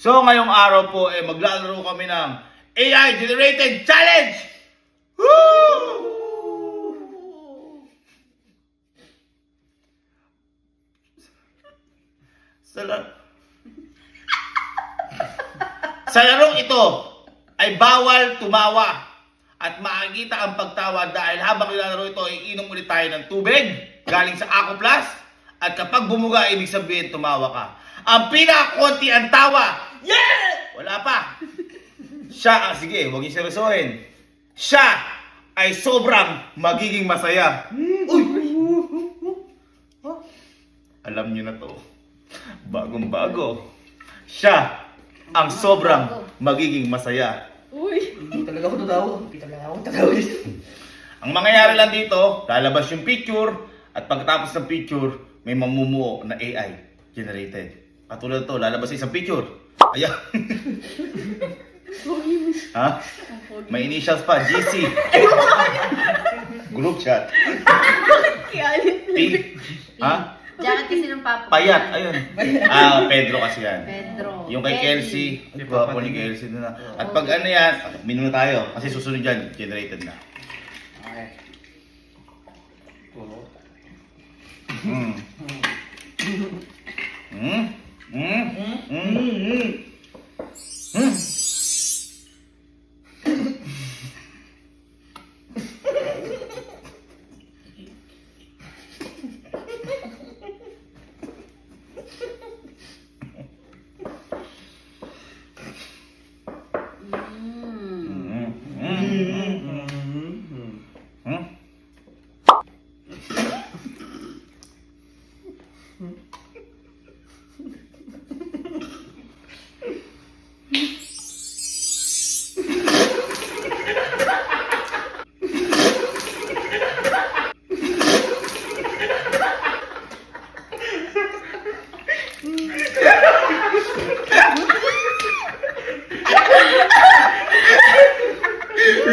So ngayong araw po maglalaro kami ng AI Generated Challenge! Woo! Sa larong ito ay bawal tumawa at makikita ang pagtawa dahil habang nilalaro ito ay inom ulit tayo ng tubig galing sa Aqua Plus at kapag bumuga ibig sabihin tumawa ka. Ang pinakakonti ang tawa. Yeah! Wala pa. Siya, sige, huwag niyo seryosohin. Siya ay sobrang magiging masaya. Uy! Alam niyo na to. Bagong-bago. Siya ang sobrang magiging masaya. Uy! Hindi talaga ako tatawa. Ang mangyayari lang dito, lalabas yung picture at pagkatapos ng picture, may mamumuo na AI generated. Katulad to, lalabas isang picture. Ayan. Ha? May initials pa, GC. Group chat. P. Ha? Jacket kasi ng papa. Payat, ayun. Pedro kasi yan. Pedro. Yung kay Kelsey, gwapo ni Kelsey na. At pag ano yan, minuna tayo. Kasi susunod yan, generated na. Okay.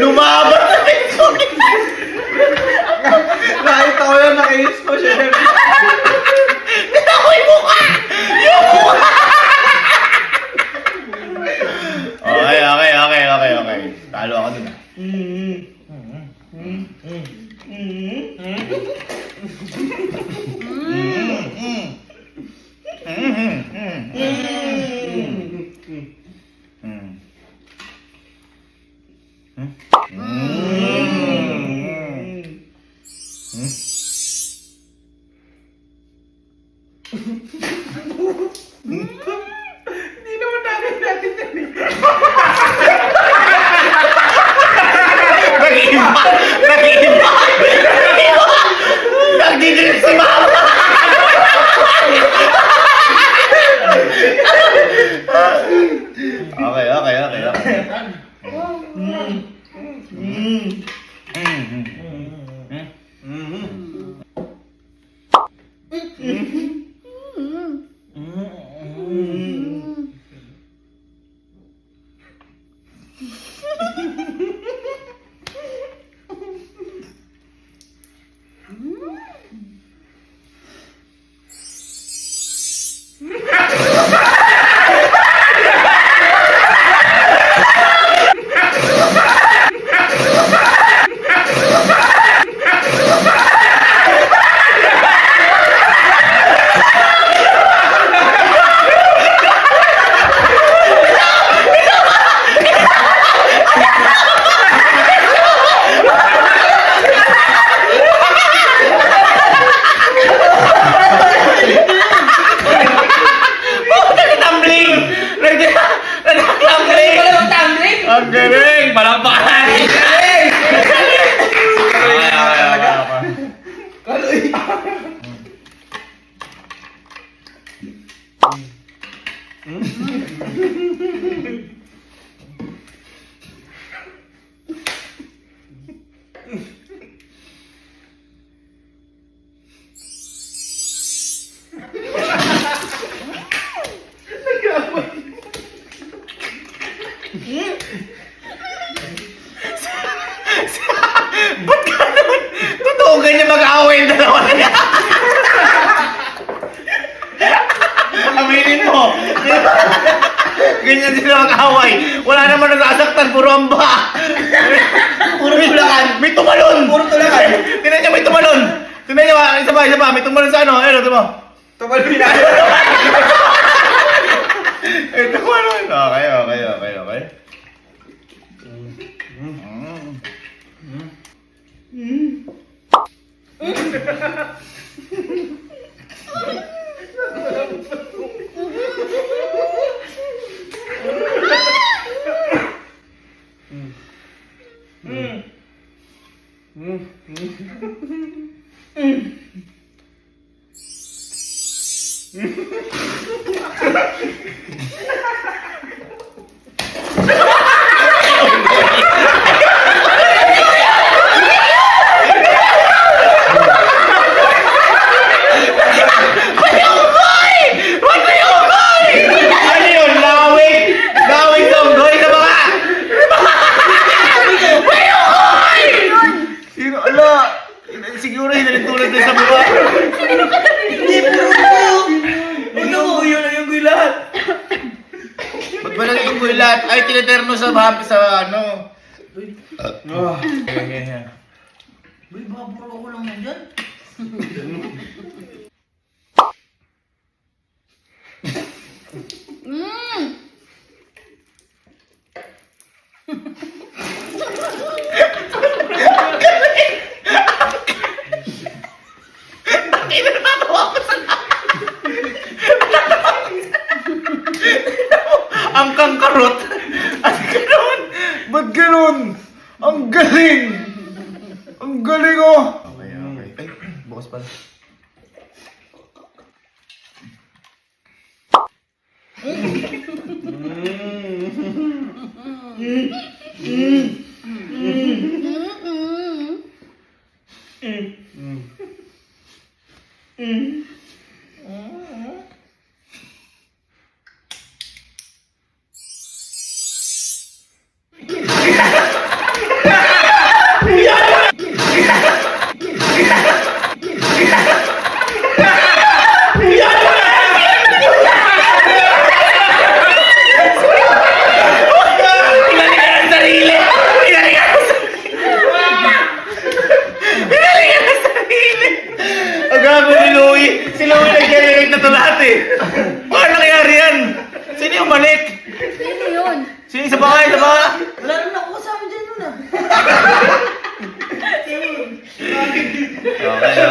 Lumaban na ito! Nakita ko yun, nakainis ko siya. Kita ko yung mukha! Yung mukha! Okay. Talo ako dun. Hindi naman natin yan eh. Nag-iiba! Nagdidilim si mama! Aminin mo. Ganyan sila mag-away. Wala naman nasasaktan, puro amba. Puro tulakan. May tumalon. Puro tulakan. Tinan niya, may tumalon. Tinan niya, isa pa. May tumalon sa ano. Ayun, ito mo. Tumalon na. Ito tumalon. Okay. Ano yun? Lawig tonggoy sa mga! Sino? Ala! Siguro hinalintulad din sa mukha. Yung guy lahat. Ba't ba nagtunggoy lahat? Ay, tinaterno sa ano. Yeah. Uy, baka puro ko lang nandyan. Ang kangkarot! Ang ganon! Ba't ganon? Ang galing! Ang galing oh! Okay. Ay, bukas pala. Ang gago ni Louie. Si Louie nag-generate na ito lahat eh. Paano nangyari yan? Sino yung malik? Sino yun? Sino isa pa? Wala naman ako kasama dyan nun ah. Okay.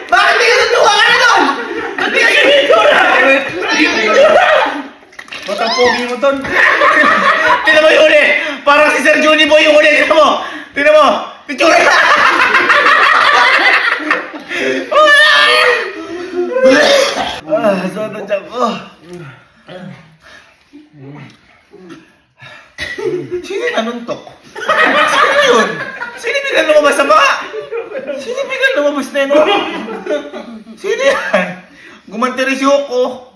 Bakit di ka natuwa ka na doon? Ba't di ka ganito na? Ba't ang pogi mo, Ton? Tignan mo yung uli! Parang si Sir Johnny Boy yung uli! Tignan mo! Picture! Saan na dyan ko? Sino yung nanuntok? Sino yun? Sino yung biglang lumabas sa baka? Sino yung biglang lumabas na yun? Sino yan? Gumantiris yung ko.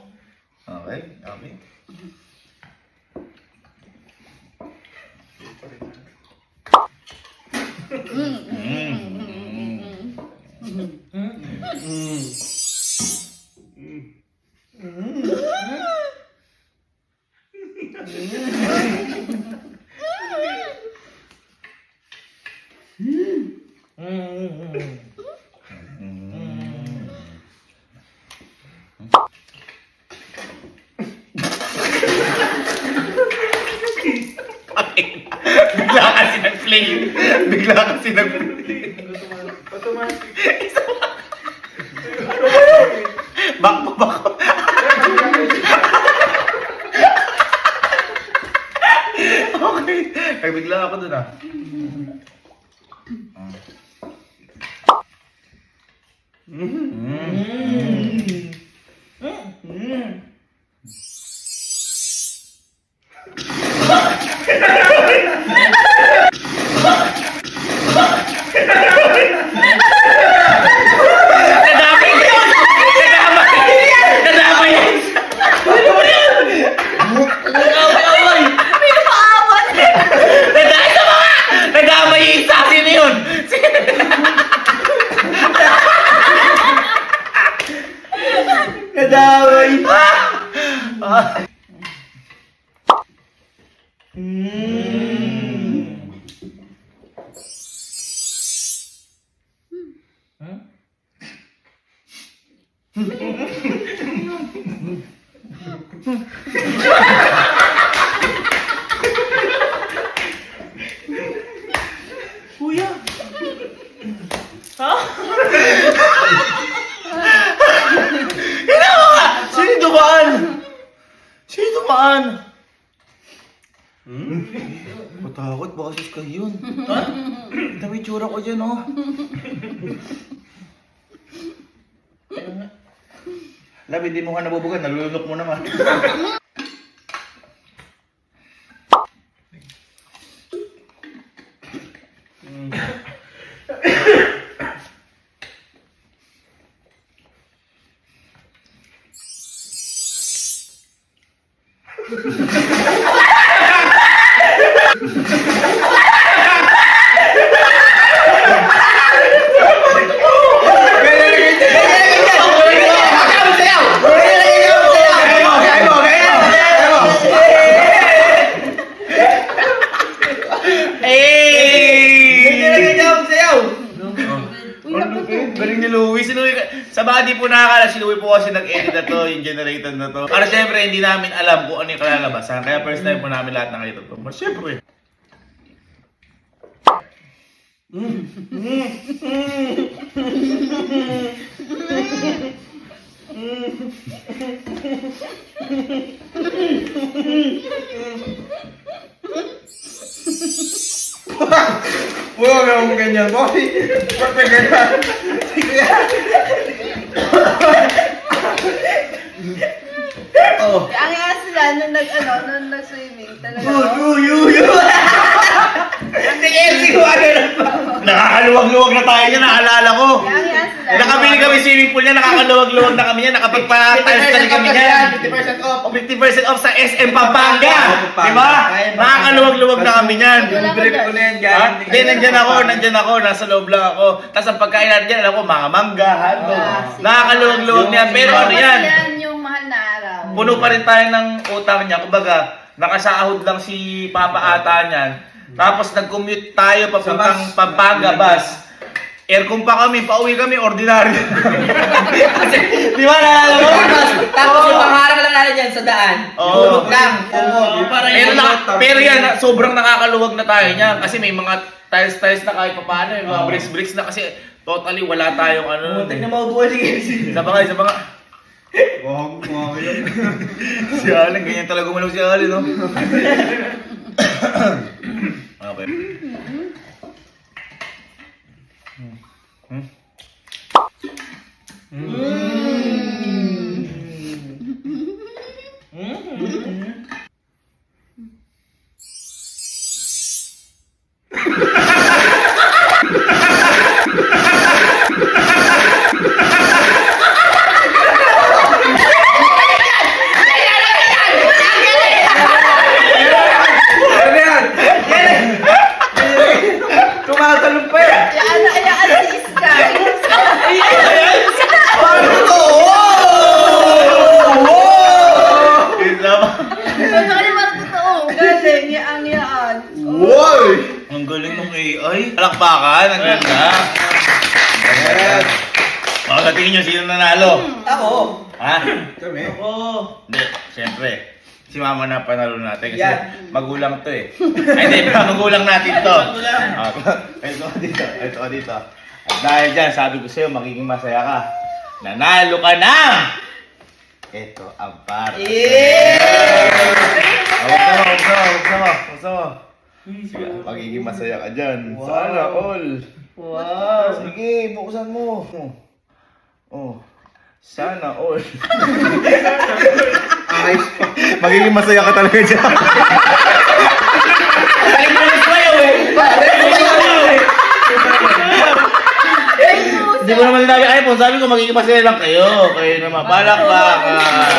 Okay. Bigla kasi nag-play. Bakpo. Okay. Ay, bigla ako dun ah. Nadami nadaway. Kuya. Sino dumaan? Sino dumaan? Matakot, baka sus ka yun. Ha? Dami tsura ko dyan, oh. Lab, hindi mo ka nabubugan, nalulunok mo naman. Galing ni Louie. Si Louie, sa body po nakakala, si Louie po kasi nag-edit na to, yung generator na to. Para syempre, hindi namin alam kung ano yung kalalabasan. Kaya first time po namin lahat ng ito to. But syempre. Huwag akong ganyan, boy. Huwag ka ganyan. Oh. Ang nga sila nung nag-swimming talaga. Hindi ko ano na ba? Nakakaluwag-luwag na tayo niya, naalala ko. Ang nga sila. Nakabili kami swimming pool niya, nakakaluwag-luwag na kami niya, nakapagpa-tiles na kami niya. 50% off. 50% off sa SM Pampanga. Pampanga. Diba? Nakakaluwag-luwag na kami niyan. Yung brief ko na yan, Ha? galing. Hindi, nandyan ako, nasa loob lang ako. Tapos ang pagkain natin dyan, alam ko, mga mangga, hotdog. Nakakaluwag-luwag na yan. Pero ano yan? Yan yung mahal na araw. Puno pa rin tayo ng utang niya. Kumbaga, nakasahod lang si Papa ata niyan. Tapos nag-commute tayo papuntang Pampanga bus. Aircon pa kami, pauwi kami, ordinaryo. Kasi, di ba naalala mo? Tapos yung pangarap lang natin dyan sa daan. Oo. Tulog lang. Pero yan, sobrang nakakaluwag na tayo niya. Kasi may mga tiles na kahit paano, yung mga bricks na kasi totally wala tayong ano. Muntik na maubuhay si Casey. Isa pa nga. Wag yun. Si Allen, ganyan talaga umalaw si Allen, no? Okay. Ano yan? Tumatalong pa yan. Ayaan si Sky. Yun lang. Ano ba totoo? Galing, yaan. Wow! Ang galing ng AI. Palakpakan, ang ganda. Ayan. O, sa tingin nyo, sino nanalo? Ako. Ha? Kami. Hindi, siyempre. Si mama na panalo natin kasi Yan. magulang to eh. Ay, hindi, magulang natin to. Ito dito. At dahil dyan, sabi ko sa'yo, magiging masaya ka. Nanalo ka na! Ito ang para. Huwag mo. Sige, magiging masaya ka dyan. Wow. Sana all. Wow. Sige, buksan mo. Oh. Sana all. Ayos pa. Magiging masaya ka talaga dyan. Hindi ko naman sinabi iPhone, sabi ko magiging masaya lang kayo. Kayo naman, palakpakan.